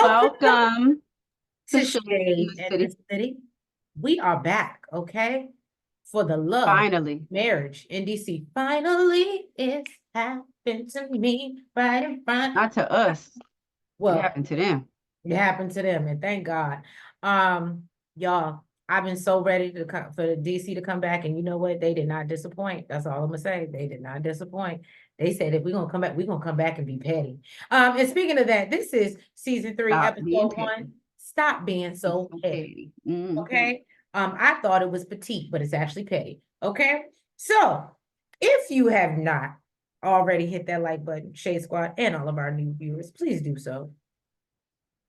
Welcome to to Shady in Shade the in the City. City. We are back, okay? For the love Finally. marriage in DC. Finally, it's happened to me right in front. Not to us. It Well, happened to them. it happened to them, and thank God. Y'all, I've been so ready to come for the DC to come back, and you know what? They did not disappoint. That's all I'm gonna say. They did not disappoint. They said if we're gonna come back, we're gonna come back and be petty. And speaking of that, this is season 3, Stop being episode petty. 1. Stop being It's so so petty. petty. Mhm. Okay. I thought it was petite, but it's actually petty. Okay. So if you have not already hit that like button, Shade Squad, and all of our new viewers, please do so.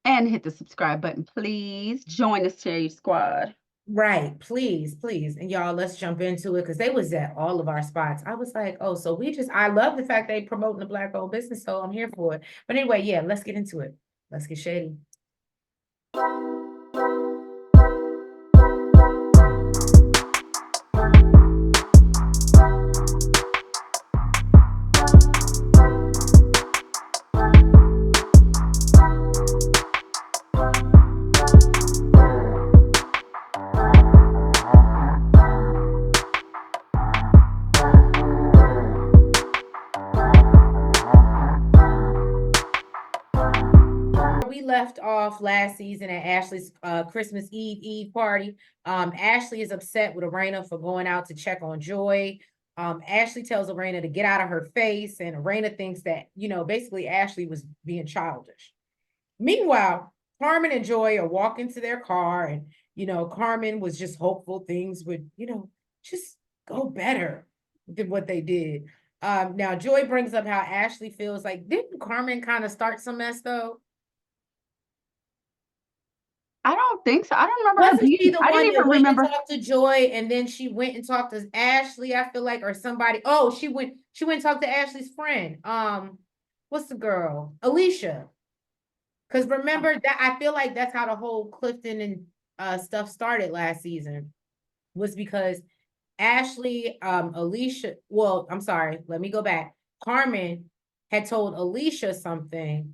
And hit the subscribe button, please. Join the Shady Squad. Right, please, please. And y'all, let's jump into it because they was at all of our spots. I was like, oh, so I love the fact they promoting the Black owned business, so I'm here for it. But anyway, yeah, let's get into it. Let's get shady. We left off last season at Ashley's Christmas Eve party. Ashley is upset with Arena for going out to check on Joy. Ashley tells Arena to get out of her face, and Arena thinks that, basically Ashley was being childish. Meanwhile, Carmen and Joy are walking to their car, and Carmen was just hopeful things would, just go better than what they did. Now Joy brings up how Ashley feels like, didn't Carmen kind of start some mess though? I don't think so. I don't remember her Wasn't she being. the I didn't one that even went and remember. talked to Joy, and then she went and talked to Ashley, I feel like, or somebody? Oh, she went and talked to Ashley's friend. What's the girl? Alicia. Because remember that I feel like that's how the whole Clifton and stuff started last season, was because Ashley, Alicia, well, I'm sorry, let me go back. Carmen had told Alicia something,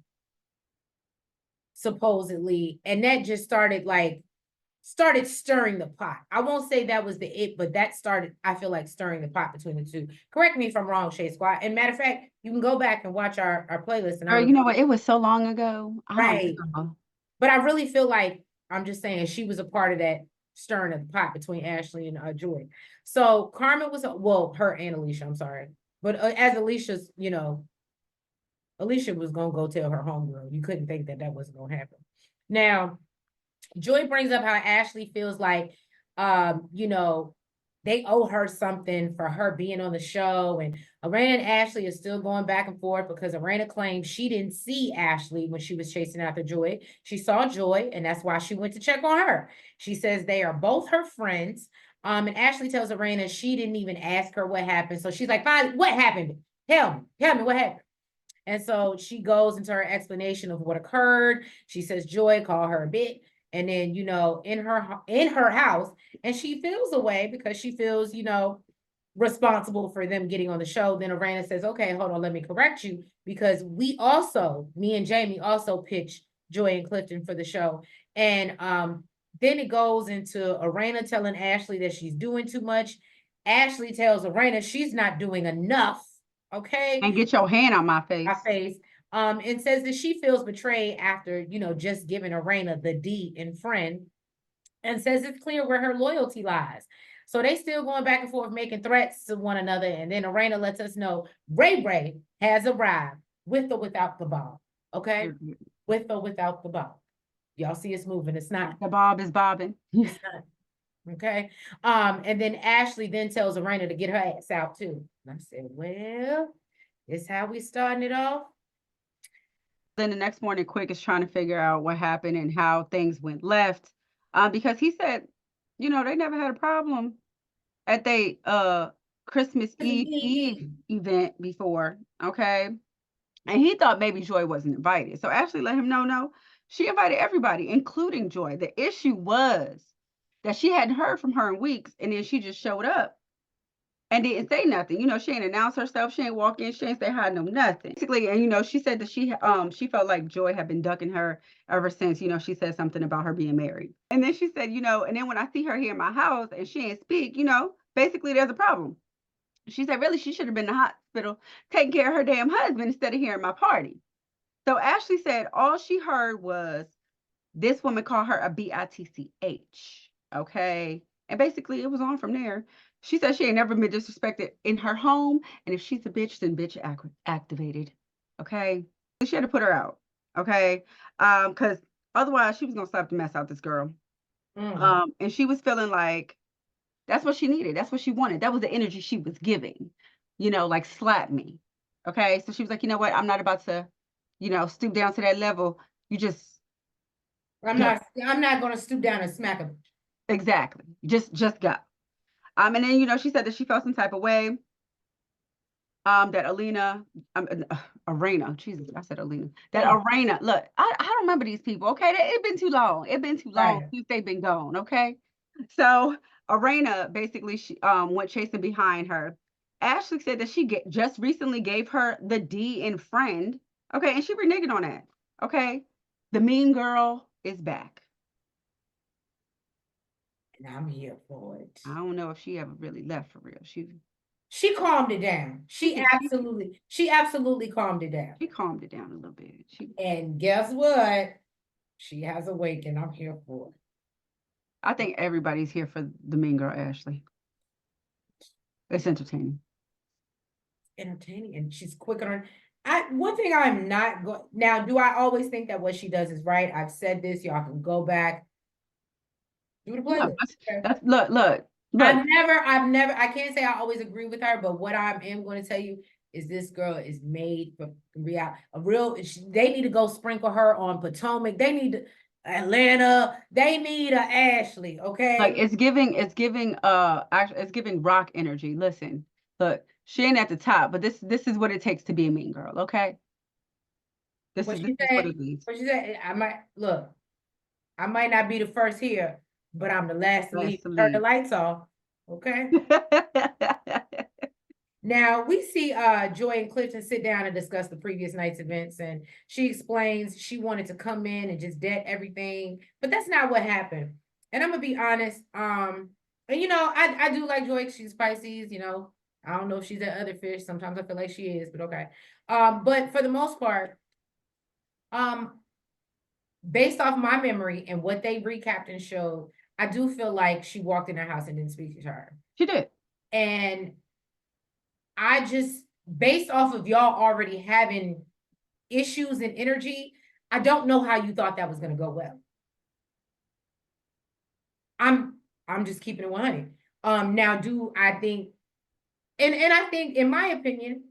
supposedly, and that just started stirring the pot. I won't say that was but that started, I feel like, stirring the pot between the two. Correct me if I'm wrong, Shade Squad. And matter of fact, you can go back and watch our playlist, and Girl, you know what? It was so long ago. I don't right. know. But I really feel like, I'm just saying, she was a part of that stirring of the pot between Ashley and Joy. So Carmen was, well, her and Alicia, I'm sorry. But as Alicia's, Alicia was going to go tell her homegirl. You couldn't think that that wasn't going to happen. Now, Joy brings up how Ashley feels like, they owe her something for her being on the show. And Arena and Ashley are still going back and forth because Arena claims she didn't see Ashley when she was chasing after Joy. She saw Joy, and that's why she went to check on her. She says they are both her friends. And Ashley tells Arena she didn't even ask her what happened. So she's like, fine, what happened? Tell me what happened. And so she goes into her explanation of what occurred. She says Joy called her a bit. And then, in her house, and she feels away because she feels, responsible for them getting on the show. Then Arana says, okay, hold on, let me correct you, because me and Jamie also pitched Joy and Clifton for the show. And then it goes into Arana telling Ashley that she's doing too much. Ashley tells Arana she's not doing enough. Okay. And get your hand on my face. And says that she feels betrayed after, just giving Arena the D in friend, and says it's clear where her loyalty lies. So they still going back and forth making threats to one another. And then Arena lets us know Ray has arrived with or without the bomb. Okay. With or without the bomb. Y'all see it's moving. It's not. The bob is bobbing. It's not. Okay. And then Ashley then tells Arena to get her ass out too. And I said, well, this how we starting it off. Then the next morning, Quick is trying to figure out what happened and how things went left. Because he said, they never had a problem at the Christmas Eve event before. Okay. And he thought maybe Joy wasn't invited. So Ashley let him know, no, she invited everybody, including Joy. The issue was that she hadn't heard from her in weeks, and then she just showed up and didn't say nothing. You know, she ain't announce herself. She ain't walk in. She ain't say hi, no nothing. Basically, and you know, she said that she felt like Joy had been ducking her ever since. You know, she said something about her being married, and then she said, you know, and then when I see her here in my house and she ain't speak, you know, basically there's a problem. She said, really, she should have been in the hospital taking care of her damn husband instead of here at my party. So Ashley said all she heard was this woman called her a bitch. Okay. And basically it was on from there. She said she ain't never been disrespected in her home. And if she's a bitch, then bitch activated. Okay. She had to put her out. Okay. Because otherwise she was gonna slap the mess out this girl. Mm. And she was feeling like that's what she needed. That's what she wanted. That was the energy she was giving, you know, like slap me. Okay. So she was like, you know what? I'm not about to, you know, stoop down to that level. You just go. I'm not gonna stoop down and smack him. Exactly. Just go. And then, you know, she said that she felt some type of way. That Arena, Jesus, I said Alina. That Mm. Arena, look, I don't remember these people, okay? It been too long. It been too long Right. since they've been gone, okay? So Arena basically she went chasing behind her. Ashley said that just recently gave her the D in friend, okay, and she reneged on that, okay? The mean girl is back. And I'm here for it. I don't know if she ever really left for real. She calmed it down. She did She absolutely calmed it down. she calmed it down a little bit. And guess what? She has awakened. I'm here for it. I think everybody's here for the mean girl Ashley. It's entertaining. Entertaining, and she's quick on her. One thing I'm not going now. Do I always think that what she does is right? I've said this. Y'all can go back do the No, playlist. Okay. that's look. I've never. I can't say I always agree with her, but what I am going to tell you is this girl is made for real. They need to go sprinkle her on Potomac. They need to Atlanta. They need a Ashley. Like Okay. it's giving rock energy. Listen, look, she ain't at the top, but this is what it takes to be a mean girl, okay? What This she is what said. it is. What she said. I might look. I might not be the first here, but I'm the last to leave. Last to Turn the leave. lights off. Okay. Now we see Joy and Clifton sit down and discuss the previous night's events, and she explains she wanted to come in and just dead everything, but that's not what happened. And I'm gonna be honest, and you know, I do like Joy, she's Pisces, you know. I don't know if she's that other fish. Sometimes I feel like she is, but okay. But for the most part, um, based off my memory and what they recapped and showed, I do feel like she walked in her house and didn't speak to her. She did. And I just, based off of y'all already having issues and energy, I don't know how you thought that was going to go well. I'm I'm just keeping it 100. Now do I think, and I think in my opinion,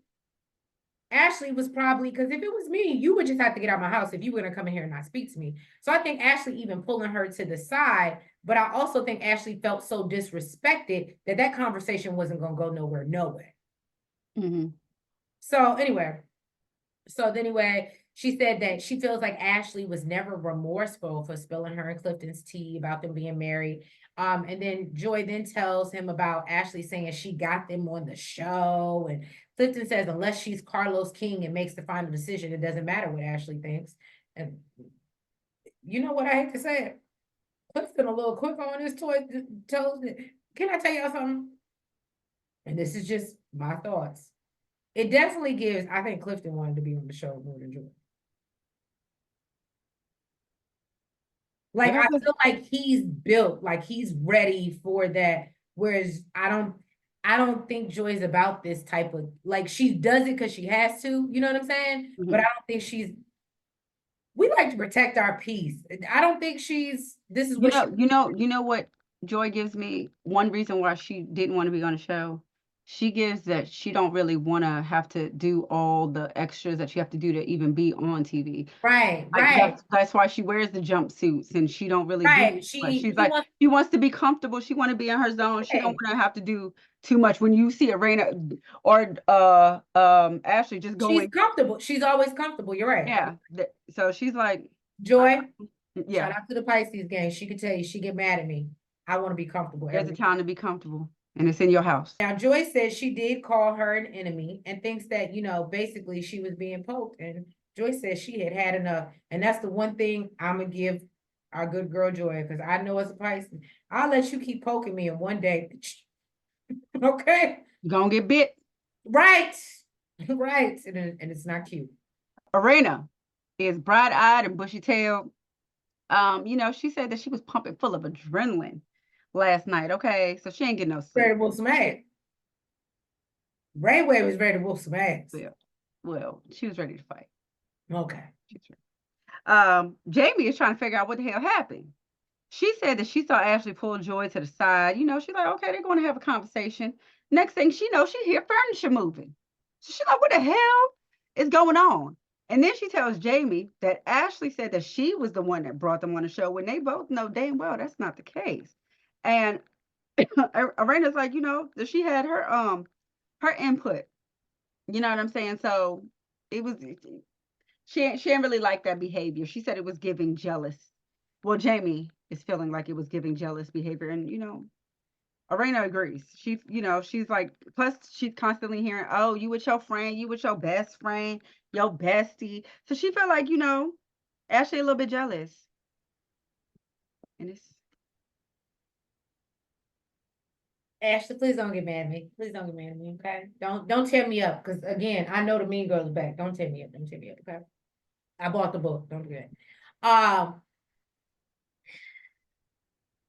Ashley was probably, because if it was me, you would just have to get out of my house if you were going to come in here and not speak to me. So I think Ashley even pulling her to the side, but I also think Ashley felt so disrespected that that conversation wasn't going to go nowhere, nowhere. Mm-hmm. So anyway, she said that she feels like Ashley was never remorseful for spilling her and Clifton's tea about them being married. And then Joy then tells him about Ashley saying she got them on the show. And Clifton says, unless she's Carlos King and makes the final decision, it doesn't matter what Ashley thinks. And you know what I hate to say it. Clifton a little quick on his toy. Can I tell y'all something? And this is just my thoughts. It definitely gives, I think Clifton wanted to be on the show more than Joy. Like, I feel like he's built, like he's ready for that. Whereas I don't think Joy's about this type of, like, she does it because she has to, you know what I'm saying? Mm-hmm. But I don't think we like to protect our peace. I don't think this is what You know what Joy gives me? One reason why she didn't want to be on the show. She gives that she don't really want to have to do all the extras that you have to do to even be on TV. right, Like right, that's why she wears the jumpsuits and she don't really do right. much. She's He like wants she wants to be comfortable. She want to be in her zone. She don't to, want to have to do too much. When you see Arena or Ashley just she's going, comfortable. She's always comfortable. You're right. yeah. So she's like, I, Joy, shout yeah. out to the Pisces gang. She could tell you she get mad at me. I want to be comfortable There's a every time to be comfortable. and it's in your house. Now, Joy says she did call her an enemy and thinks that, basically she was being poked. And Joy says she had had enough. And that's the one thing I'm going to give our good girl Joy, because I know as a Pisces, I'll let you keep poking me, and one day, okay? You're gonna get bit. Right. Right. And it's not cute. Arena is bright-eyed and bushy-tailed. She said that she was pumping full of adrenaline last night. Okay, so she ain't getting no Ready sleep. to whoop some ass. Brainwave was ready to whoop some ass. Well, she was ready to fight. Okay. Jamie is trying to figure out what the hell happened. She said that she saw Ashley pull Joy to the side. She's like, okay, they're going to have a conversation. Next thing she knows, she hear furniture moving. So she's like, what the hell is going on? And then she tells Jamie that Ashley said that she was the one that brought them on the show, when they both know damn well that's not the case. And Arena's like, that she had her input. You know what I'm saying? So it was she didn't really like that behavior. She said it was giving jealous. Well, Jamie is feeling like it was giving jealous behavior, and Arena agrees. She's like, plus she's constantly hearing, oh, you with your friend, you with your best friend, your bestie. So she felt like, Ashley a little bit jealous. And it's Ashley, please don't get mad at me. Please don't get mad at me, okay? Don't tear me up, because again, I know the mean girl is back. Don't tear me up. Don't tear me up, okay? I bought the book. Don't do that.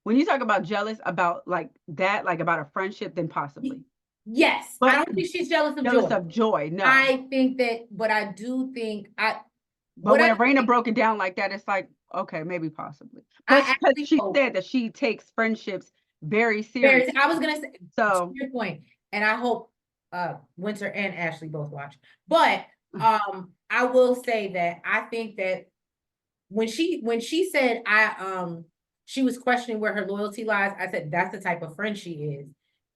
when you talk about jealous about like that, like about a friendship, then possibly. Yes, But I don't think she's jealous of jealous Joy. of Joy, no. I think that, but I do think But when Arena broke it down like that, it's like, okay, maybe possibly. Plus, she said that she takes friendships very seriously. I was gonna say, so to your point, and I hope Winter and Ashley both watch. But I will say that I think that when she said she was questioning where her loyalty lies, I said that's the type of friend she is.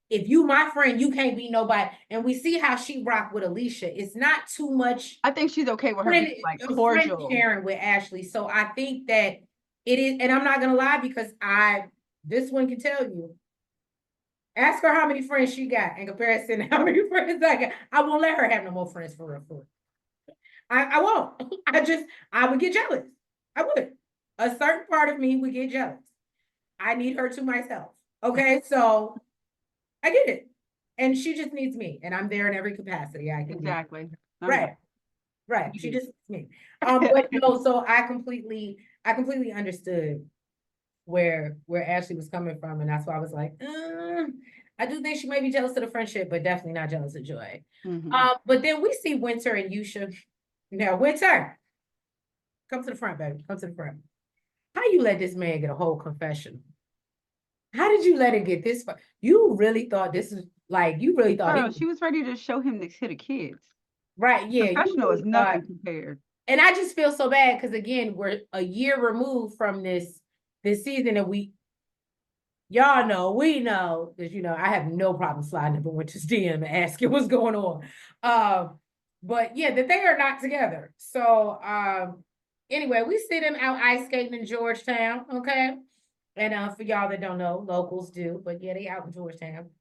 If you my friend, you can't be nobody. And we see how she rocked with Alicia. It's not too much. I think she's okay with her being like cordial. Sharing with Ashley. So I think that it is, and I'm not gonna lie, because this one can tell you. Ask her how many friends she got in comparison to how many friends I got. I won't let her have no more friends for real. I won't. I would get jealous. I would. A certain part of me would get jealous. I need her to myself. Okay, so I get it. And she just needs me. And I'm there in every capacity I can. Exactly. Right. Right. She just needs me. But no, so I completely understood where Ashley was coming from. And that's why I was like, I do think she may be jealous of the friendship, but definitely not jealous of Joy. But then we see Winter and Yusha. Now, Winter, come to the front, baby. Come to the front. How you let this man get a whole confession? How did you let it get this far? You really thought this is like, you really thought she was ready to show him next to the kids. Right, yeah. Confessional is nothing compared. And I just feel so bad because again, we're a year removed from this season, and we know that I have no problem sliding up in Winter's DM and asking what's going on. But yeah, that they are not together. So anyway, we see them out ice skating in Georgetown, okay? And for y'all that don't know, locals do, but yeah, they out in Georgetown.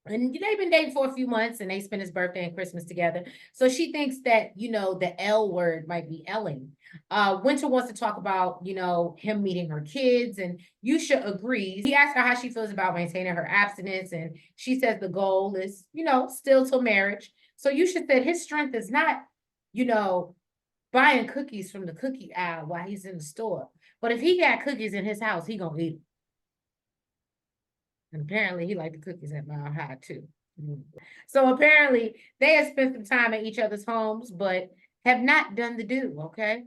And they've been dating for a few months, and they spent his birthday and Christmas together. So she thinks that, the L word might be Elling. Winter wants to talk about, him meeting her kids, and Yusha agrees. He asks her how she feels about maintaining her abstinence, and she says the goal is, still till marriage. So Yusha said his strength is not, buying cookies from the cookie aisle while he's in the store. But if he got cookies in his house, he gonna eat them. And apparently he liked the cookies at Mile High too. So apparently they have spent some time at each other's homes, but have not done the do, okay?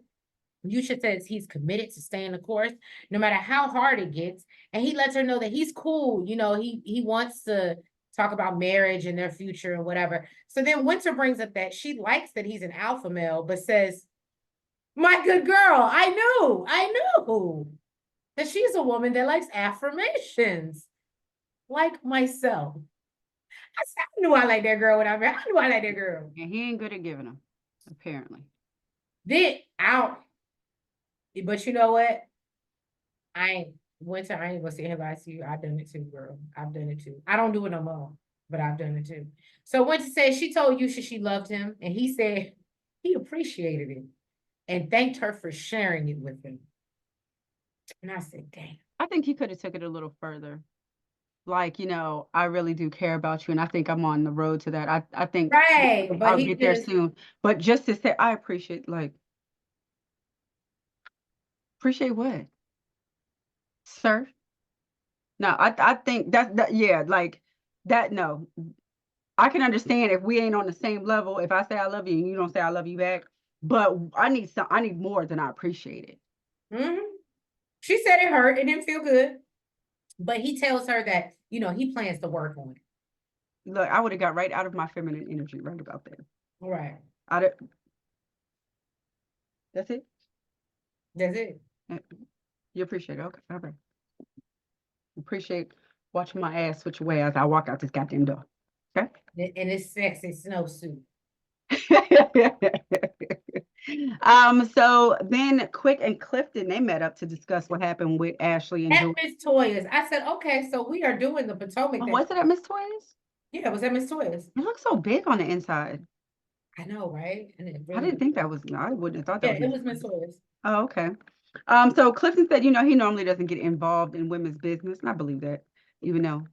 Yusha says he's committed to staying the course, no matter how hard it gets. And he lets her know that he's cool. He wants to talk about marriage and their future and whatever. So then Winter brings up that she likes that he's an alpha male, but says, my good girl, I knew that she's a woman that likes affirmations. Like myself. I knew I liked that girl when I knew I liked that girl. And he ain't good at giving them, apparently. But you know what? I ain't. Winter, I ain't gonna say have I see you. I've done it too, girl. I've done it too. I don't do it no more, but I've done it too. So Winter said she told Yusha she loved him, and he said he appreciated it and thanked her for sharing it with him. And I said, "Damn." I think he could have took it a little further. Like, I really do care about you, and I think I'm on the road to that. I think Right, but I'll he get there just soon. But just to say, I appreciate, like, appreciate what, sir? No, I think that yeah, like that. No, I can understand if we ain't on the same level. If I say I love you and you don't say I love you back, but I need more than I appreciate it. hmm she said it hurt. It didn't feel good, but he tells her that he plans to work on it. Look, I would have got right out of my feminine energy right about there. Right. Out of That's it. That's it. Uh, You appreciate it. Okay, all right. Appreciate watching my ass switch away as I walk out this goddamn door. Okay. And it's sexy snowsuit. So then Quick and Clifton, they met up to discuss what happened with Ashley and At Joy. Miss Toya's, I said, okay, so we are doing the Potomac Oh, thing. was it at Miss Toys? Yeah, it was at Miss Toya's. It looks so big on the inside. I know, right? And it I really, didn't think that was, I wouldn't have thought that yeah, was it Miss was Miss Toys. Toya's. Oh, okay. So Clifton said, he normally doesn't get involved in women's business, and I believe that, even though,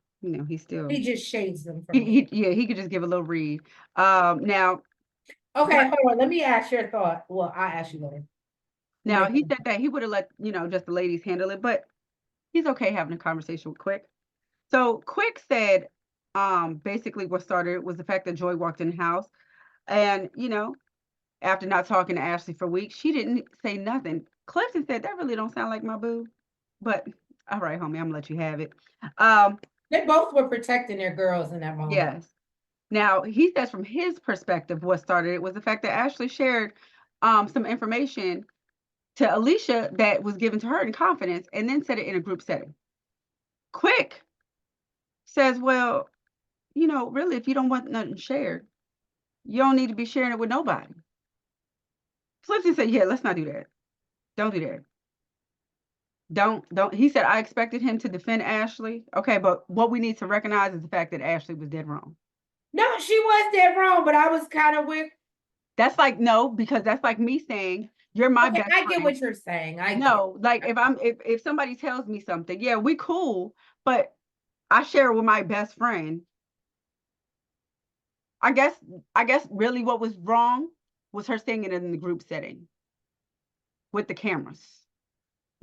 he's still, He just shades them from it. yeah, he could just give a little read. Now, Okay, hold on. Let me ask your thought. Well, I'll ask you later. now he said that he would have let, just the ladies handle it, but he's okay having a conversation with Quick. So Quick said, basically what started was the fact that Joy walked in the house and, after not talking to Ashley for weeks, she didn't say nothing. Clifton said, that really don't sound like my boo, but all right, homie, I'm gonna let you have it. They both were protecting their girls in that moment. Yes. Now he says from his perspective, what started it was the fact that Ashley shared some information to Alicia that was given to her in confidence and then said it in a group setting. Quick says, well, really, if you don't want nothing shared, you don't need to be sharing it with nobody. Clifton said, yeah, let's not do that. Don't do that. Don't. He said, I expected him to defend Ashley. Okay, but what we need to recognize is the fact that Ashley was dead wrong. No, she was dead wrong, but I was kind of with. That's like, no, because that's like me saying, you're my Okay, best I get friend. what you're saying. No, like if somebody tells me something, yeah, we cool, but I share it with my best friend. I guess really what was wrong was her saying it in the group setting with the cameras.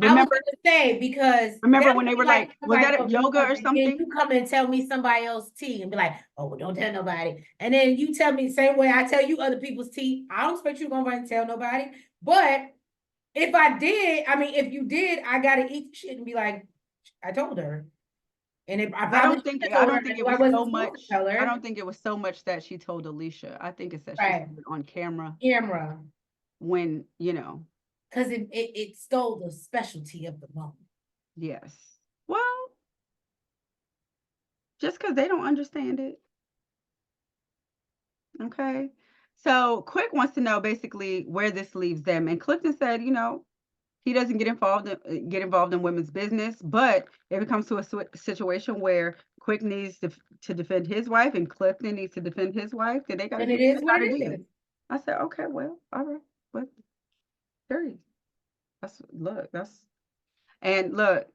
I was Remember, gonna say because that remember would when they be were like like, was somebody that at told me yoga or something, then something? you come and tell me somebody else's tea and be like, oh, well, don't tell nobody. And then you tell me the same way I tell you other people's tea. I don't expect you to go run and tell nobody. But if I did, I mean, if you did, I gotta eat the shit and be like, I told her. And if I I probably don't should think have I told her, don't and think it I was so wasn't supposed to much. tell I her. don't think it was so much that she told Alicia. I think it's that she Right. said it on camera Camera. when, Because it stole the specialty of the moment. yes. Well, just because they don't understand it. Okay. So Quick wants to know basically where this leaves them. And Clifton said, he doesn't get involved in women's business, but if it comes to a situation where Quick needs to defend his wife and Clifton needs to defend his wife, then they got to And do it what is they what got to it do. is. I said, okay, well, all right, but period. And look.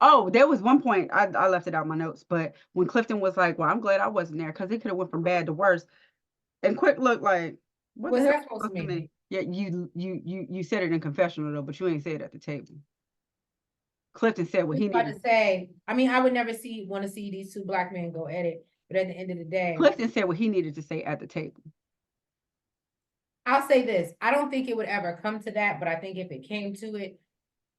Oh, there was one point I left it out my notes, but when Clifton was like, "Well, I'm glad I wasn't there because it could have went from bad to worse," and Quick looked like, "What the What's hell that is supposed to supposed to mean? mean?" Yeah, you said it in confessional though, but you ain't said it at the table. Clifton said what I was he about needed. to say, I mean, I would never want to see these two black men go at it, but at the end of the day, Clifton said what he needed to say at the table. I'll say this: I don't think it would ever come to that, but I think if it came to it,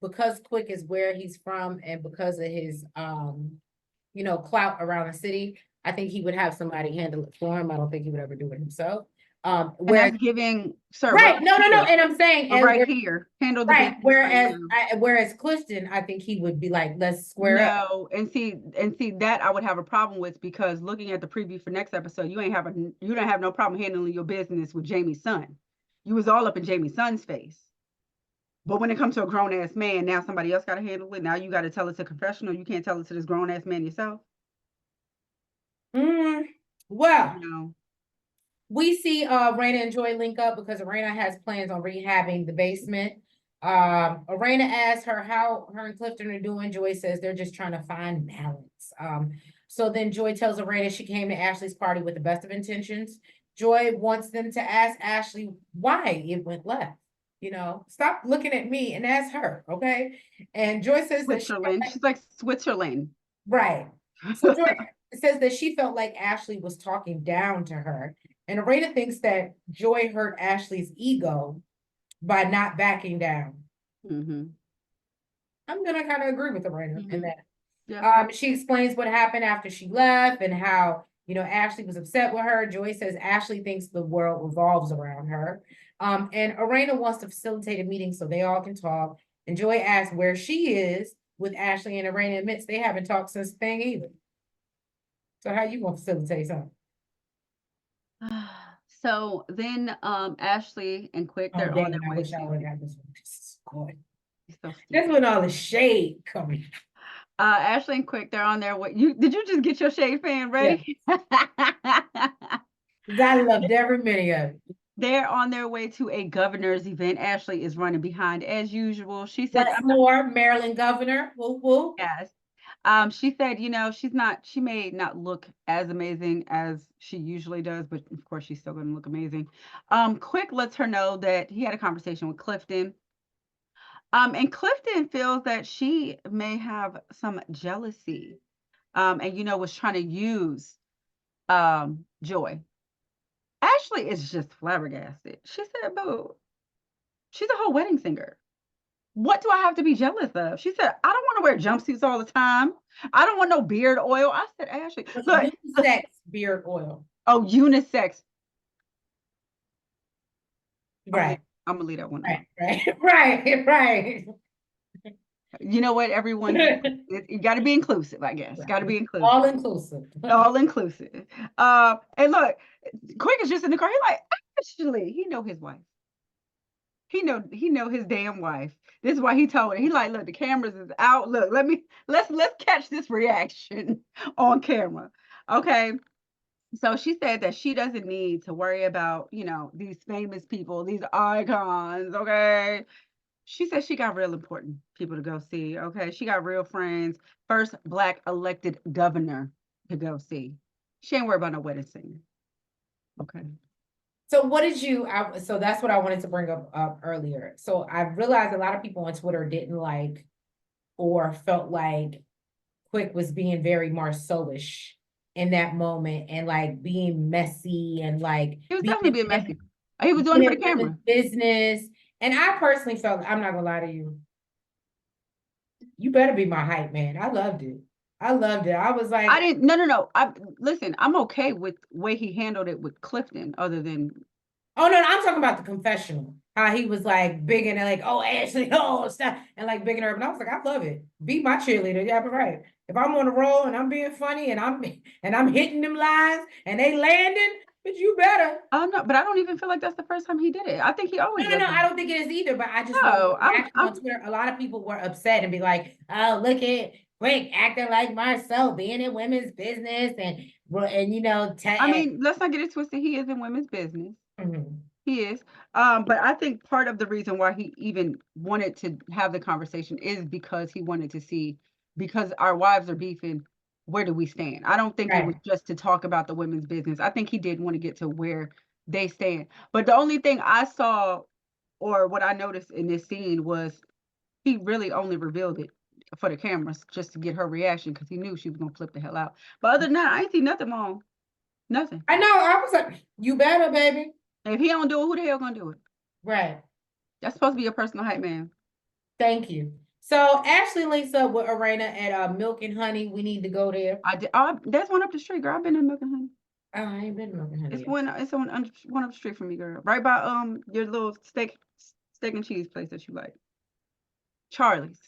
because Quick is where he's from and because of his clout around the city, I think he would have somebody handle it for him. I don't think he would ever do it himself. And Whereas that's giving, sir, but right, right no, here, and I'm saying but right here, handle the right, business right whereas now. whereas Clifton, I think he would be like, let's square up. No, and see that I would have a problem with because looking at the preview for next episode, you don't have no problem handling your business with Jamie's son. You was all up in Jamie's son's face. But when it comes to a grown ass man, now somebody else got to handle it. Now you got to tell it to confessional. You can't tell it to this grown ass man yourself. Well, No. we see Raina and Joy link up because Raina has plans on rehabbing the basement. Raina asks her how her and Clifton are doing. Joy says they're just trying to find balance. So then Joy tells Raina she came to Ashley's party with the best of intentions. Joy wants them to ask Ashley why it went left. You know, stop looking at me and ask her, okay? And Joy says that she felt Switzerland. like, She's like Switzerland. right. So Joy says that she felt like Ashley was talking down to her. And Arena thinks that Joy hurt Ashley's ego by not backing down. Mm-hmm. I'm gonna kind of agree with Arena in that. Yeah. She explains what happened after she left and how, you know, Ashley was upset with her. Joy says Ashley thinks the world revolves around her. And Arena wants to facilitate a meeting so they all can talk. And Joy asks where she is with Ashley, and Arena admits they haven't talked since the thing either. So how you gonna facilitate something? So then Ashley and Quick, Oh, they're on their damn, I way wish I to would have got this one. This is good. he's so That's stupid. when all the shade coming. Ashley and Quick, they're on their way. Did you just get your shade fan Yeah. ready? I loved every minute of it. They're on their way to a governor's event. Ashley is running behind as usual. She said, What's more, Maryland governor, woo woo. yes. She said, she may not look as amazing as she usually does, but of course she's still gonna look amazing. Quick lets her know that he had a conversation with Clifton. And Clifton feels that she may have some jealousy. And was trying to use Joy. Ashley is just flabbergasted. She said, "Boo, she's a whole wedding singer. What do I have to be jealous of?" She said, "I don't want to wear jumpsuits all the time. I don't want no beard oil." I said, "Ashley, It's look, unisex beard oil. oh, unisex." Right, I'm gonna leave that one alone. right, right, right. You know what? Everyone, you got to be inclusive, I guess. Got to be inclusive. All inclusive. All inclusive. And look, Quick is just in the car. He like, Ashley, he know his wife. He know his damn wife. This is why he told her. He like, look, the cameras is out. Look, let's catch this reaction on camera. Okay. So she said that she doesn't need to worry about, these famous people, these icons. Okay. She said she got real important people to go see. Okay. She got real friends. First Black elected governor to go see. She ain't worried about no wedding singer. Okay. So what did you, so that's what I wanted to bring up earlier. So I realized a lot of people on Twitter didn't like or felt like Quick was being very Marceau-ish in that moment and like being messy and like He was being definitely being messy. He was doing it for the in camera. business. And I personally felt, I'm not gonna lie to you, you better be my hype man. I loved it. I loved it. I was like, I didn't. No. Listen. I'm okay with the way he handled it with Clifton. Other than oh no, I'm talking about the confessional. How he was like big and like, oh Ashley, oh stuff, and like bigging her up. And I was like, I love it. Be my cheerleader. Yeah, but right. If I'm on a roll and I'm being funny and I'm hitting them lines and they landing, but you better. oh no, but I don't even feel like that's the first time he did it. I think he always No, does I it. don't think it is either. But I just know No, the I'm. reaction on Twitter. A lot of people were upset and be like, "Oh, look at Quick acting like Marcel, being in women's business, and you know, I mean, let's not get it twisted. He is in women's business. mhm. He is. But I think part of the reason why he even wanted to have the conversation is because he wanted to see, because our wives are beefing, where do we stand? I don't think it was Right, just to talk about the women's business. I think he did want to get to where they stand. But the only thing I saw or what I noticed in this scene was he really only revealed it for the cameras just to get her reaction because he knew she was gonna flip the hell out. But other than that, I ain't see nothing wrong. Nothing. I know. I was like, you better, baby. If he don't do it, who the hell gonna do it? Right. That's supposed to be a personal hype man. Thank you. So Ashley links up with Arena at Milk and Honey. We need to go there. I did. There's one up the street, girl. I've been in Milk and Honey. Oh, I ain't been to Milk and Honey It's yet. one up the street from me, girl. Right by your little steak and cheese place that you like. Charlie's.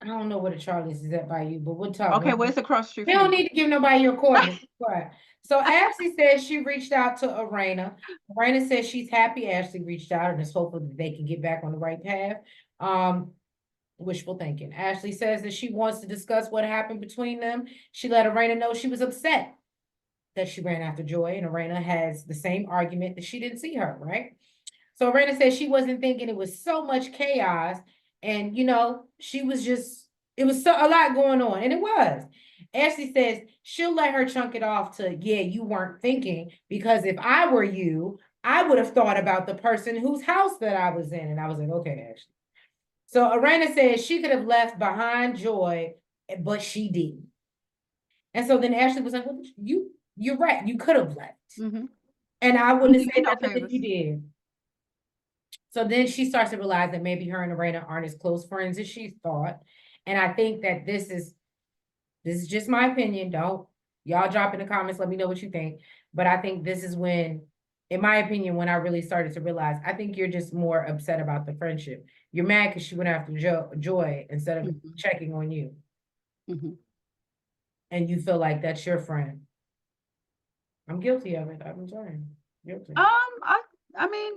I don't know where the Charlie's is at by you, but we'll talk. Okay, well, it's across the street We from don't me. need to give nobody your coordinates. Right. So Ashley says she reached out to Arena. Arena says she's happy Ashley reached out and is hopeful that they can get back on the right path. Wishful thinking. Ashley says that she wants to discuss what happened between them. She let Arena know she was upset that she ran after Joy, and Arena has the same argument that she didn't see her, right? So Arena says she wasn't thinking it was so much chaos, and she was just it was so a lot going on, and it was. Ashley says she'll let her chunk it off to, yeah, you weren't thinking, because if I were you, I would have thought about the person whose house that I was in. And I was like, okay, Ashley. So Arena says she could have left behind Joy, but she didn't. And so then Ashley was like, well, you're right. You could have left. Mm-hmm. And I You wouldn't have did said no nothing if favors. you did. So then she starts to realize that maybe her and Arena aren't as close friends as she thought. And I think that this is just my opinion. Don't y'all drop in the comments, let me know what you think. But I think this is when, in my opinion, when I really started to realize, I think you're just more upset about the friendship. You're mad because she went after Joy instead of checking on you. And you feel like that's your friend. I'm guilty of it. I'm sorry. Guilty. I mean,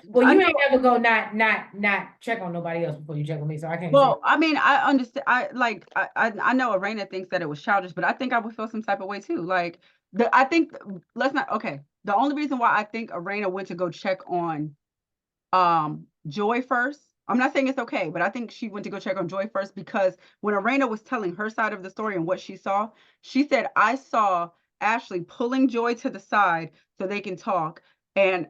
well, you ain't never go not check on nobody else before you check on me, so I can't say. well, I mean, I understand. I know Arena thinks that it was childish, but I think I would feel some type of way too. Like I think let's not. Okay, the only reason why I think Arena went to go check on Joy first. I'm not saying it's okay, but I think she went to go check on Joy first because when Arena was telling her side of the story and what she saw, she said, I saw Ashley pulling Joy to the side so they can talk and,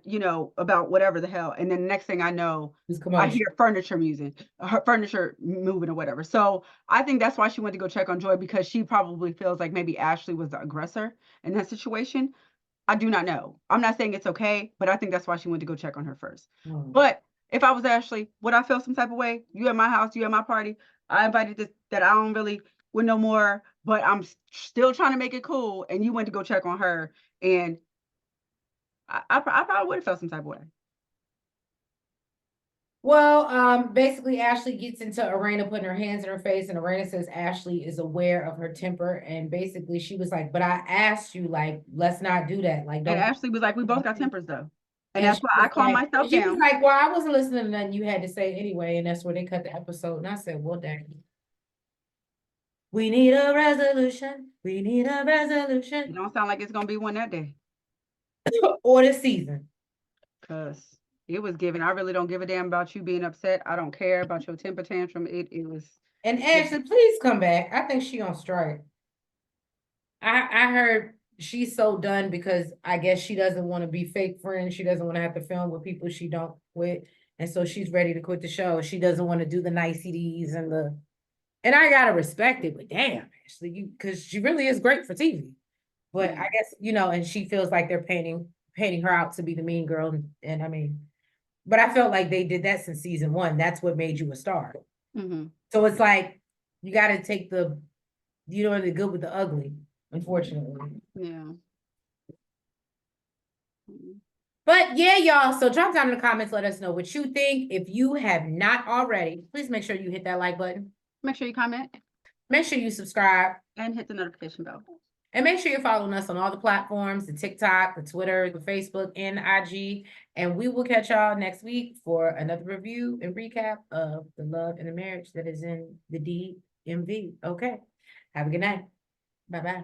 about whatever the hell. And then the next thing I know, I hear furniture music, her furniture moving or whatever. So I think that's why she went to go check on Joy, because she probably feels like maybe Ashley was the aggressor in that situation. I do not know. I'm not saying it's okay, but I think that's why she went to go check on her first. But if I was Ashley, would I feel some type of way? You at my house, you at my party. I invited this that I don't really with no more, but I'm still trying to make it cool. And you went to go check on her, and I probably would have felt some type of way. Well, basically Ashley gets into Arena putting her hands in her face, and Arena says Ashley is aware of her temper, and basically she was like, but I asked you, like, let's not do that. Like, don't. And Ashley was like, we both got tempers though. And And that's why I calmed myself she was down. like, well, I wasn't listening to nothing you had to say anyway, and that's where they cut the episode. And I said, well, dang. We need a resolution. We need a It resolution. don't sound like it's gonna be one that day. Or this season. Cause it was given. I really don't give a damn about you being upset. I don't care about your temper tantrum. It was. And Ashley, please come back. I think she on strike. I heard she's so done because I guess she doesn't want to be fake friends. She doesn't want to have to film with people she don't with. And so she's ready to quit the show. She doesn't want to do the niceties and I gotta respect it, but damn, Ashley, because she really is great for TV. But I guess, and she feels like they're painting her out to be the mean girl. And I mean, but I felt like they did that since season 1. That's what made you a star. So it's like, you got to take the good with the ugly, unfortunately. Yeah. But yeah, y'all. So drop down in the comments. Let us know what you think. If you have not already, please make sure you hit that like button. Make sure you comment. Make sure you subscribe. And hit the notification bell. And make sure you're following us on all the platforms, the TikTok, the Twitter, the Facebook, and IG. And we will catch y'all next week for another review and recap of the love and the marriage that is in the DMV. Okay. Have a good night. Bye-bye.